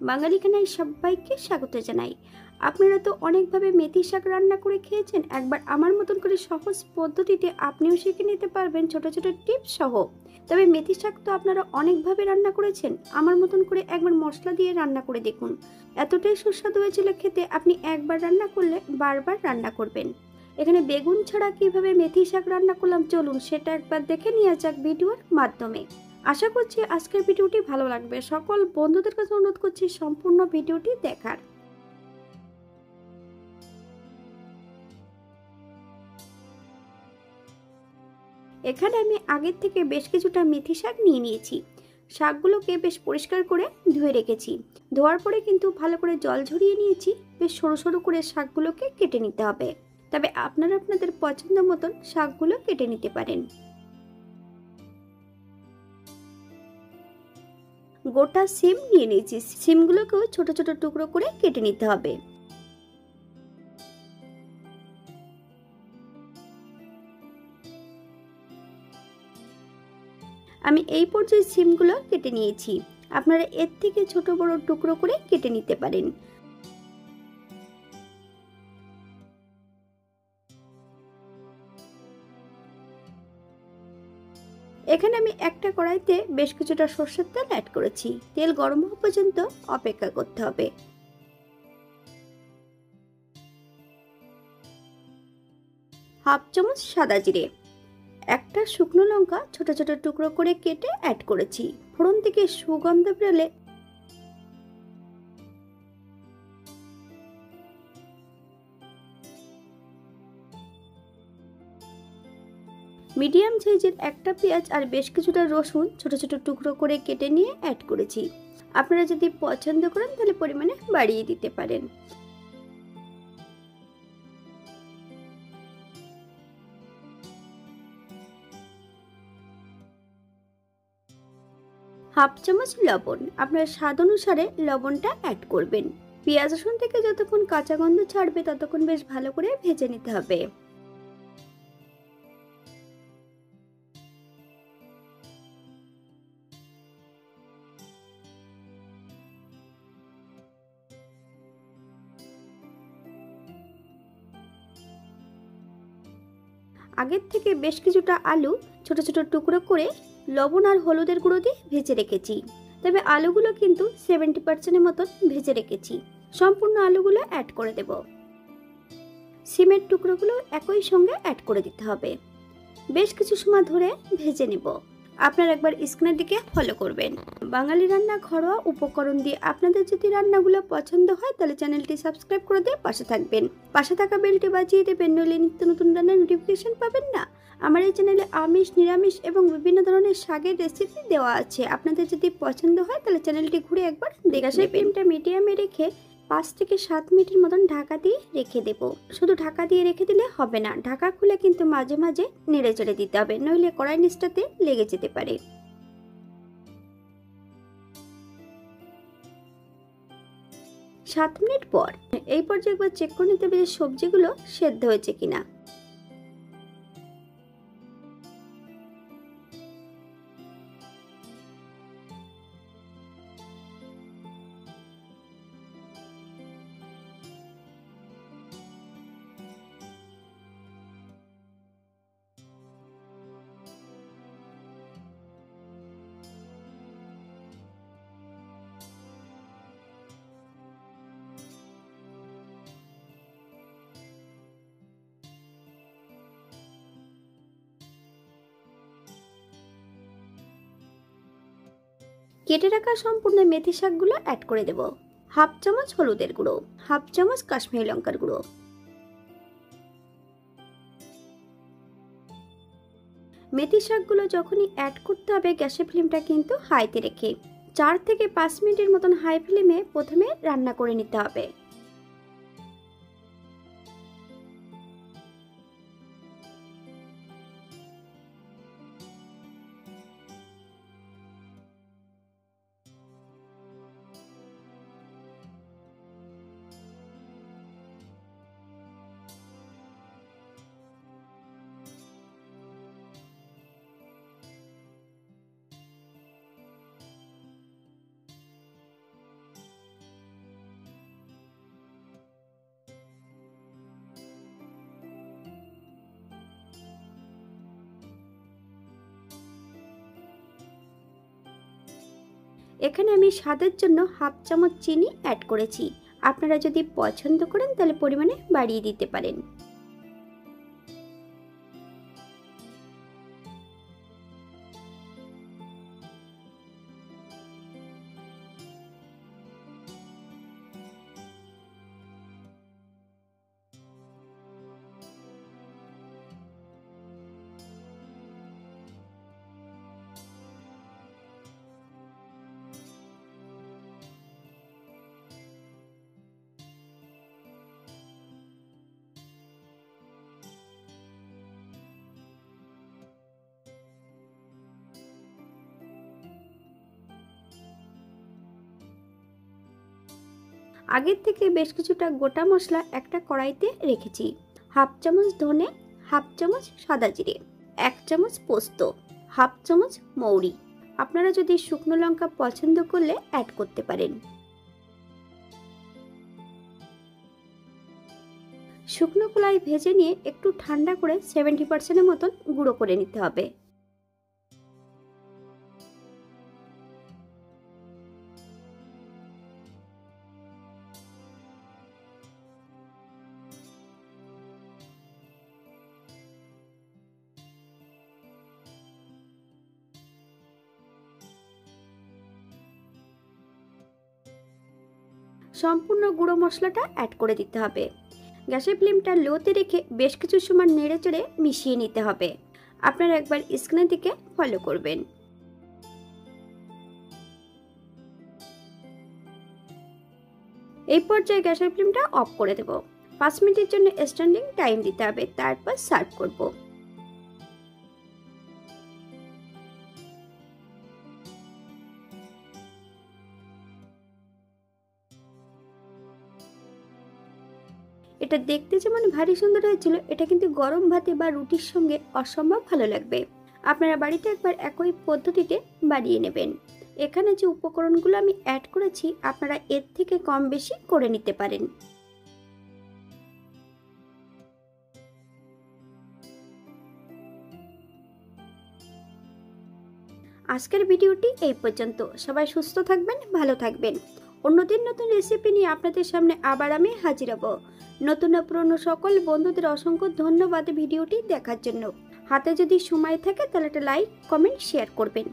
বাঙালি খানায় সবাইকে স্বাগত জানাই। আপনারা তো অনেকভাবে মেথি শাক রান্না করে খেয়েছেন, একবার আমার মতন করে সহজ পদ্ধতিতে আপনিও শিখে নিতে পারবেন ছোট ছোট টিপস সহ। তবে মেথি শাক তো আপনারা অনেকভাবে রান্না করেছেন, আমার মতন করে একবার মশলা দিয়ে রান্না করে দেখুন। এতটাই সুস্বাদু হয়েছিল খেতে, আপনি একবার রান্না করলে বারবার রান্না করবেন। এখানে বেগুন ছাড়া কিভাবে মেথি শাক রান্না করলাম, চলুন সেটা একবার দেখে নেওয়া যাক ভিডিওর মাধ্যমে। আশা করছি আজকের ভিডিওটি ভালো লাগবে। সকল বন্ধুদের কাছে অনুরোধ করছি সম্পূর্ণ ভিডিওটি দেখার। এখানে আমি আগের থেকে বেশ কিছুটা মেথি শাক নিয়ে নিয়েছি। শাকগুলোকে বেশ পরিষ্কার করে ধুয়ে রেখেছি। ধোয়ার পরে কিন্তু ভালো করে জল ঝরিয়ে নিয়েছি। বেশ সরু সরু করে শাকগুলোকে কেটে নিতে হবে। তবে আপনারা আপনাদের পছন্দ মতন শাকগুলো কেটে নিতে পারেন। গোটা সিম নিয়ে নিয়েছি, সিমগুলোকেও ছোট ছোট টুকরো করে কেটে নিতে হবে। আমি এই পর্যায়ে সিমগুলো কেটে নিয়েছি। আপনারা এর থেকে ছোট বড় টুকরো করে কেটে নিতে পারেন। এখানে আমি একটা কড়াইতে বেশ কিছুটা সরষের তেল অ্যাড করেছি। তেল গরম হওয়া পর্যন্ত অপেক্ষা করতে হবে। হাফ চামচ সাদা জিরে, একটা শুকনো লঙ্কা ছোট ছোট টুকরো করে কেটে অ্যাড করেছি। ফোড়ন থেকে সুগন্ধ বেরোলে মিডিয়াম সাইজের একটা পেঁয়াজ আর বেশ কিছুটা রসুন ছোট ছোট টুকরো করে কেটে নিয়ে অ্যাড করেছি। আপনারা যদি পছন্দ করেন তাহলে পরিমাণে বাড়িয়ে দিতে পারেন। হাফ চামচ লবণ, আপনার স্বাদ অনুসারে লবণটা অ্যাড করবেন। পেঁয়াজ রসুন থেকে যতক্ষণ কাঁচা গন্ধ ছাড়বে ততক্ষণ বেশ ভালো করে ভেজে নিতে হবে। আগের থেকে বেশ কিছুটা আলু ছোট ছোট টুকরো করে লবণ আর হলুদের গুঁড়ো দিয়ে ভেজে রেখেছি। তবে আলুগুলো কিন্তু 70% মতন ভেজে রেখেছি। সম্পূর্ণ আলুগুলো অ্যাড করে দেব। সিমের টুকরোগুলো একই সঙ্গে অ্যাড করে দিতে হবে। বেশ কিছু সময় ধরে ভেজে নেব। আপনারা একবার স্ক্রিনের দিকে ফলো করবেন। বাঙালি রান্না ঘরোয়া উপকরণ দিয়ে আপনাদের যদি রান্নাগুলো পছন্দ হয় তাহলে চ্যানেলটি সাবস্ক্রাইব করে দিয়ে পাশে থাকবেন। পাশে থাকা বেলটি বাজিয়ে দেবেন, নইলে নিত্য নতুন রান্নার নোটিফিকেশন পাবেন না। আমার এই চ্যানেলে আমিষ, নিরামিষ এবং বিভিন্ন ধরনের শাকের রেসিপি দেওয়া আছে। আপনাদের যদি পছন্দ হয় তাহলে চ্যানেলটি ঘুরে একবার দেখে নেবেন। ফ্লেমটা মিডিয়ামে রেখে 5 থেকে 7 মিনিটের মতন ঢাকা দিয়ে রেখে দেব। শুধু ঢাকা দিয়ে রেখে দিলে হবে না, ঢাকা খুলে কিন্তু মাঝে মাঝে নেড়ে চেড়ে দিতে হবে, নইলে কড়াই নিচটাতে লেগে যেতে পারে। 7 মিনিট পর এই পর্যায়ে একবার চেক করে নিতে হবে যে সবজিগুলো সেদ্ধ হয়েছে কিনা। কেটে রাখা সম্পূর্ণ মেথি শাকগুলো অ্যাড করে দেব। হাফ চামচ হলুদের গুঁড়ো, হাফ চামচ কাশ্মীরি লঙ্কার গুঁড়ো। মেথি শাকগুলো যখনই অ্যাড করতে হবে গ্যাসের ফ্লেমটা কিন্তু হাইতে রেখে 4 থেকে 5 মিনিটের মতন হাই ফ্লেমে প্রথমে রান্না করে নিতে হবে। এখানে আমি স্বাদের জন্য হাফ চামচ চিনি অ্যাড করেছি। আপনারা যদি পছন্দ করেন তাহলে পরিমাণে বাড়িয়ে দিতে পারেন। আগের থেকে বেশ কিছুটা গোটা মশলা একটা কড়াইতে রেখেছি। হাফ চামচ ধনে, হাফ চামচ সাদা জিরে, 1 চামচ পোস্ত, হাফ চামচ মৌরি। আপনারা যদি শুকনো লঙ্কা পছন্দ করলে অ্যাড করতে পারেন। শুকনো কলাই ভেজে নিয়ে একটু ঠান্ডা করে 70% মতন গুঁড়ো করে নিতে হবে। সম্পূর্ণ গুঁড়ো মশলাটা অ্যাড করে দিতে হবে। গ্যাসের ফ্লেমটা লোতে রেখে বেশ কিছু সময় নেড়েচেড়ে মিশিয়ে নিতে হবে। আপনারা একবার স্ক্রিনের দিকে ফলো করবেন। এই পর্যায়ে গ্যাসের ফ্লেমটা অফ করে দেব। 5 মিনিটের জন্য স্ট্যান্ডিং টাইম দিতে হবে, তারপর সার্ভ করব। এটা দেখতে যেমন ভারী সুন্দর হয়েছিল, এটা কিন্তু গরম ভাতে বা রুটির সঙ্গে অসম্ভব ভালো লাগবে। আপনারা বাড়িতে একবার একই পদ্ধতিতে বানিয়ে নেবেন। এখানে যে উপকরণগুলো আমি অ্যাড করেছি আপনারা এর থেকে কম বেশি করে নিতে পারেন। আজকের ভিডিওটি এই পর্যন্ত। সবাই সুস্থ থাকবেন, ভালো থাকবেন। অন্যদিন নতুন রেসিপি নিয়ে আপনাদের সামনে আবার আমি হাজির হব। নতুন ও পুরনো সকল বন্ধুদের অসংখ্য ধন্যবাদ ভিডিওটি দেখার জন্য। হাতে যদি সময় থাকে তাহলে একটা লাইক, কমেন্ট, শেয়ার করবেন।